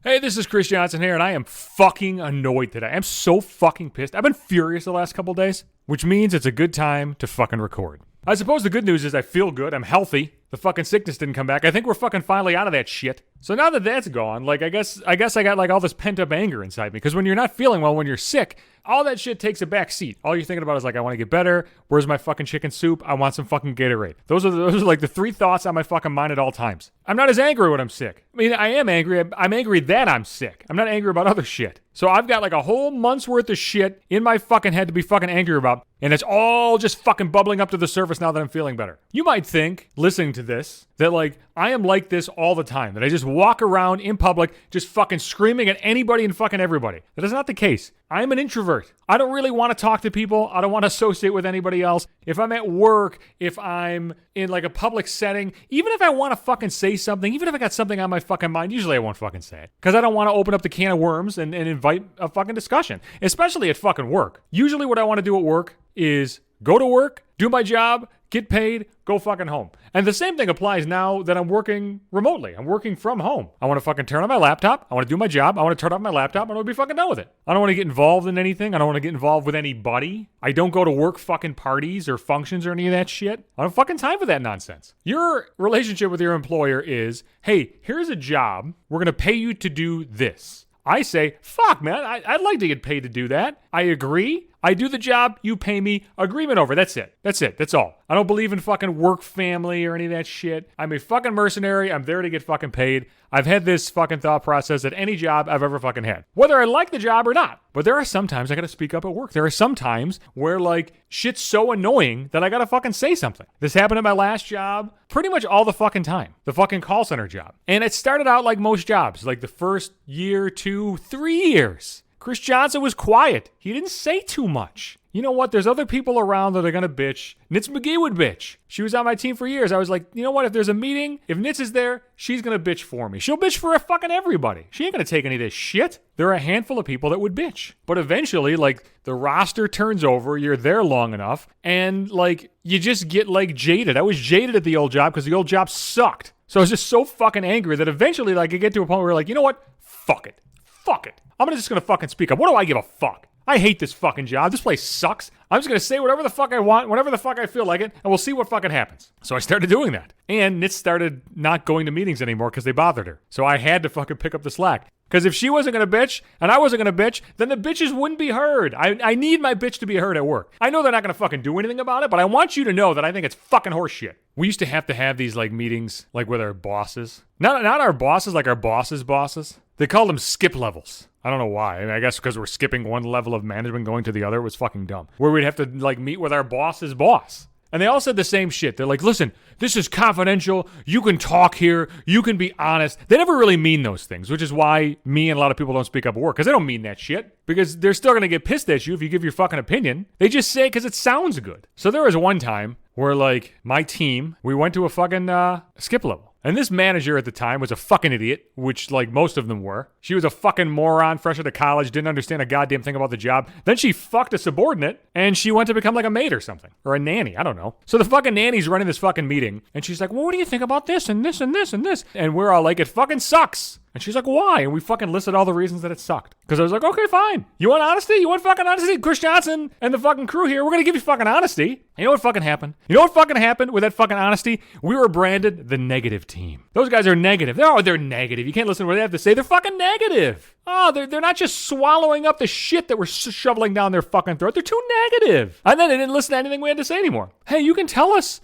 Hey, this is Chris Johnson here, and I am fucking annoyed today. I'm so fucking pissed. I've been furious the last couple days, which means it's a good time to fucking record. I suppose the good news is I feel good. I'm healthy. The fucking sickness didn't come back. I think we're fucking finally out of that shit. So now that that's gone, like, I guess I got like all this pent up anger inside me. Because when you're not feeling well, when you're sick, all that shit takes a back seat. All you're thinking about is like, I want to get better. Where's my fucking chicken soup? I want some fucking Gatorade. Those are like the three thoughts on my fucking mind at all times. I'm not as angry when I'm sick. I mean, I am angry. I'm angry that I'm sick. I'm not angry about other shit. So I've got like a whole month's worth of shit in my fucking head to be fucking angry about. And it's all just fucking bubbling up to the surface now that I'm feeling better. You might think, listening to this, that like I am like this all the time. That I just walk around in public just fucking screaming at anybody and fucking everybody. That is not the case. I'm an introvert. I don't really want to talk to people. I don't want to associate with anybody else. If I'm at work, if I'm in like a public setting, even if I want to fucking say something, even if I got something on my fucking mind, usually I won't fucking say it. Because I don't want to open up the can of worms and invite a fucking discussion. Especially at fucking work. Usually what I want to do at work is go to work, do my job, get paid, go fucking home. And the same thing applies now that I'm working remotely. I'm working from home. I want to fucking turn on my laptop. I want to do my job. I want to turn off my laptop. I want to be fucking done with it. I don't want to get involved in anything. I don't want to get involved with anybody. I don't go to work fucking parties or functions or any of that shit. I don't have fucking time for that nonsense. Your relationship with your employer is, hey, here's a job. We're going to pay you to do this. I say, fuck, man, I'd like to get paid to do that. I agree. I do the job, you pay me, agreement over. That's it. That's all. I don't believe in fucking work family or any of that shit. I'm a fucking mercenary. I'm there to get fucking paid. I've had this fucking thought process at any job I've ever fucking had. Whether I like the job or not. But there are some times I gotta speak up at work. There are some times where like shit's so annoying that I gotta fucking say something. This happened at my last job pretty much all the fucking time. The fucking call center job. And it started out like most jobs. Like the first year, 2, 3 years. Chris Johnson was quiet. He didn't say too much. You know what? There's other people around that are going to bitch. Nitz McGee would bitch. She was on my team for years. I was like, you know what? If there's a meeting, if Nitz is there, she's going to bitch for me. She'll bitch for fucking everybody. She ain't going to take any of this shit. There are a handful of people that would bitch. But eventually, like, the roster turns over. You're there long enough. And, like, you just get, like, jaded. I was jaded at the old job because the old job sucked. So I was just so fucking angry that eventually, like, I get to a point where, like, you know what? Fuck it. I'm just gonna fucking speak up. What do I give a fuck? I hate this fucking job. This place sucks. I'm just gonna say whatever the fuck I want, whenever the fuck I feel like it, and we'll see what fucking happens. So I started doing that. And Nitz started not going to meetings anymore because they bothered her. So I had to fucking pick up the slack. Because if she wasn't gonna bitch, and I wasn't gonna bitch, then the bitches wouldn't be heard. I need my bitch to be heard at work. I know they're not gonna fucking do anything about it, but I want you to know that I think it's fucking horseshit. We used to have these like meetings like with our bosses. Not our bosses, like our bosses' bosses. They called them skip levels. I don't know why. I mean, I guess because we're skipping one level of management going to the other. It was fucking dumb. Where we'd have to like meet with our boss's boss. And they all said the same shit. They're like, listen, this is confidential. You can talk here. You can be honest. They never really mean those things, which is why me and a lot of people don't speak up at work. Because they don't mean that shit. Because they're still going to get pissed at you if you give your fucking opinion. They just say it because it sounds good. So there was one time where like my team, we went to a fucking skip level. And this manager at the time was a fucking idiot, which like most of them were. She was a fucking moron, fresh out of college, didn't understand a goddamn thing about the job. Then she fucked a subordinate, and she went to become like a maid or something. Or a nanny, I don't know. So the fucking nanny's running this fucking meeting, and she's like, well, what do you think about this and this and this and this? And we're all like, it fucking sucks. And she's like, why? And we fucking listed all the reasons that it sucked. Because I was like, okay, fine. You want honesty? You want fucking honesty? Chris Johnson and the fucking crew here, we're going to give you fucking honesty. And you know what fucking happened? You know what fucking happened with that fucking honesty? We were branded the negative team. Those guys are negative. They're negative. You can't listen to what they have to say. They're fucking negative. Oh, they're not just swallowing up the shit that we're shoveling down their fucking throat. They're too negative. And then they didn't listen to anything we had to say anymore. Hey, you can tell us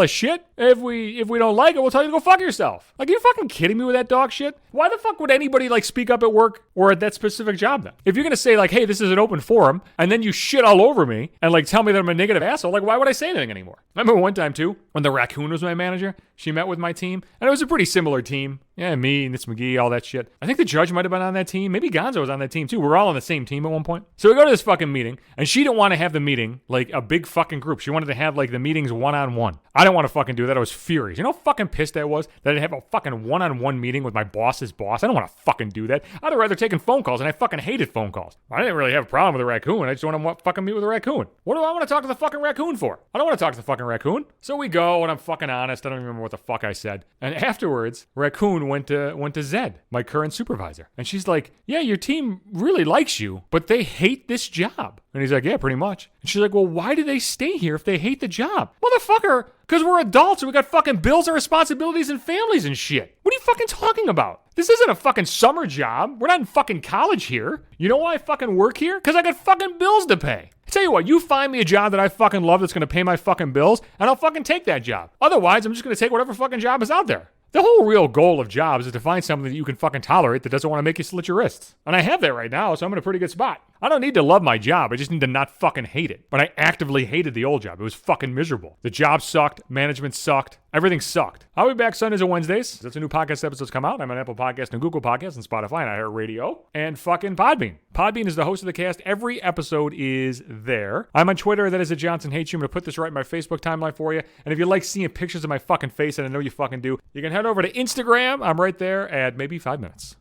shit. If we don't like it, we'll tell you to go fuck yourself. Like, are you fucking kidding me with that dog shit? Why the fuck would anybody like speak up at work or at that specific job then? If you're gonna say like, hey, this is an open forum, and then you shit all over me and like tell me that I'm a negative asshole, like why would I say anything anymore? I remember one time too, when the raccoon was my manager, she met with my team, and it was a pretty similar team. Yeah, me, Nitz McGee, all that shit. I think the judge might have been on that team. Maybe Gonzo was on that team too. We're all on the same team at one point. So we go to this fucking meeting, and she didn't want to have the meeting like a big fucking group. She wanted to have like the meetings one-on-one. I didn't want to fucking do that. I was furious. You know how fucking pissed I was that I didn't have a fucking one-on-one meeting with my boss's boss? I don't want to fucking do that. I'd rather taking phone calls, and I fucking hated phone calls. I didn't really have a problem with a raccoon. I just want to fucking meet with a raccoon. What do I want to talk to the fucking raccoon for? I don't want to talk to the fucking raccoon. So we go, and I'm fucking honest. I don't even remember what the fuck I said. And afterwards, Raccoon went to Zed, my current supervisor. And she's like, yeah, your team really likes you, but they hate this job. And he's like, yeah, pretty much. And she's like, well, why do they stay here if they hate the job? Motherfucker, because we're adults and we got fucking bills and responsibilities and families and shit. What are you fucking talking about? This isn't a fucking summer job. We're not in fucking college here. You know why I fucking work here? Because I got fucking bills to pay. I tell you what, you find me a job that I fucking love that's going to pay my fucking bills, and I'll fucking take that job. Otherwise, I'm just going to take whatever fucking job is out there. The whole real goal of jobs is to find something that you can fucking tolerate that doesn't want to make you slit your wrists. And I have that right now, so I'm in a pretty good spot. I don't need to love my job. I just need to not fucking hate it. But I actively hated the old job. It was fucking miserable. The job sucked. Management sucked. Everything sucked. I'll be back Sundays and Wednesdays. That's a new podcast episodes come out. I'm on Apple Podcasts and Google Podcasts and Spotify and iHeartRadio and fucking Podbean. Podbean is the host of the cast. Every episode is there. I'm on Twitter. That is at Johnson Hates You. I'm going to put this right in my Facebook timeline for you. And if you like seeing pictures of my fucking face, and I know you fucking do, you can head over to Instagram. I'm right there at maybe 5 minutes.